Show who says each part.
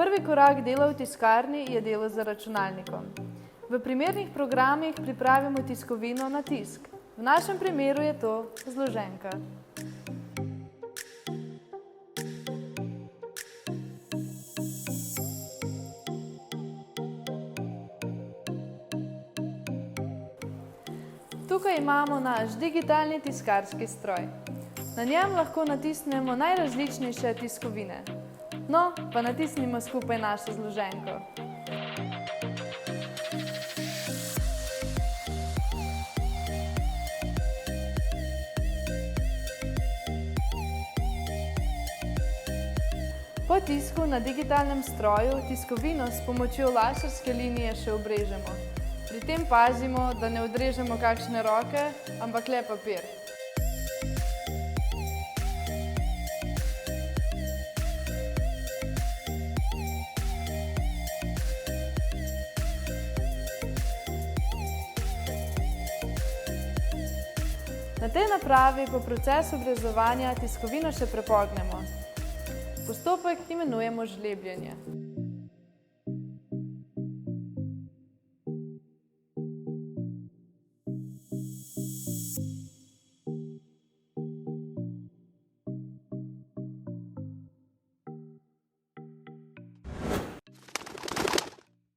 Speaker 1: Prvi korak dela v tiskarni je delo za računalnikom. V primernih programih pripravimo tiskovino na tisk. V našem primeru je to zloženka. Tukaj imamo naš digitalni tiskarski stroj. Na njem lahko natisnemo najrazličnejše tiskovine. No, pa natisnimo skupaj našo zloženko. Po tisku na digitalnem stroju tiskovino s pomočjo laserske linije še obrežemo. Pri tem pazimo, da ne odrežemo kakšne roke, ampak le papir. Na tej napravi po procesu grezovanja tiskovino še prepognemo. Postopek imenujemo žlebljenje.